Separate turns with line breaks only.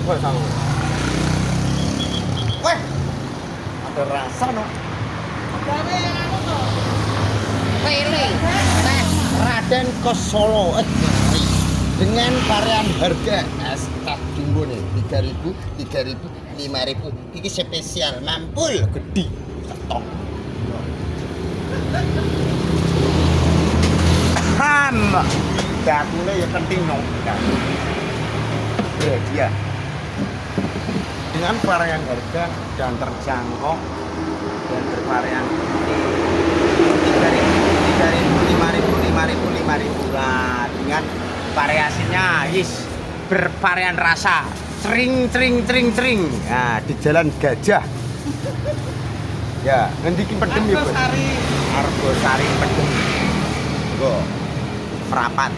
Wes aku. Weh. Ada rasa no.
Gawe yang anu to.
Pele. Teh Raden ke Solo. Dengan varian harga es teh jumbo nih 3.000, 3.000, 5.000. Ini spesial mampul gede ketong. Han. Dakule ya penting no. Ya dia. Dengan varian harga dan terjangkau dan bervarian 3.000, 5.000, 5.000. Nah, dengan variasinya bervarian rasa cering. Nah, di Jalan Gajah. Ya, ngendikin pedem ya, Bos.
Argosari.
Argosari pedem. Go. Frapat.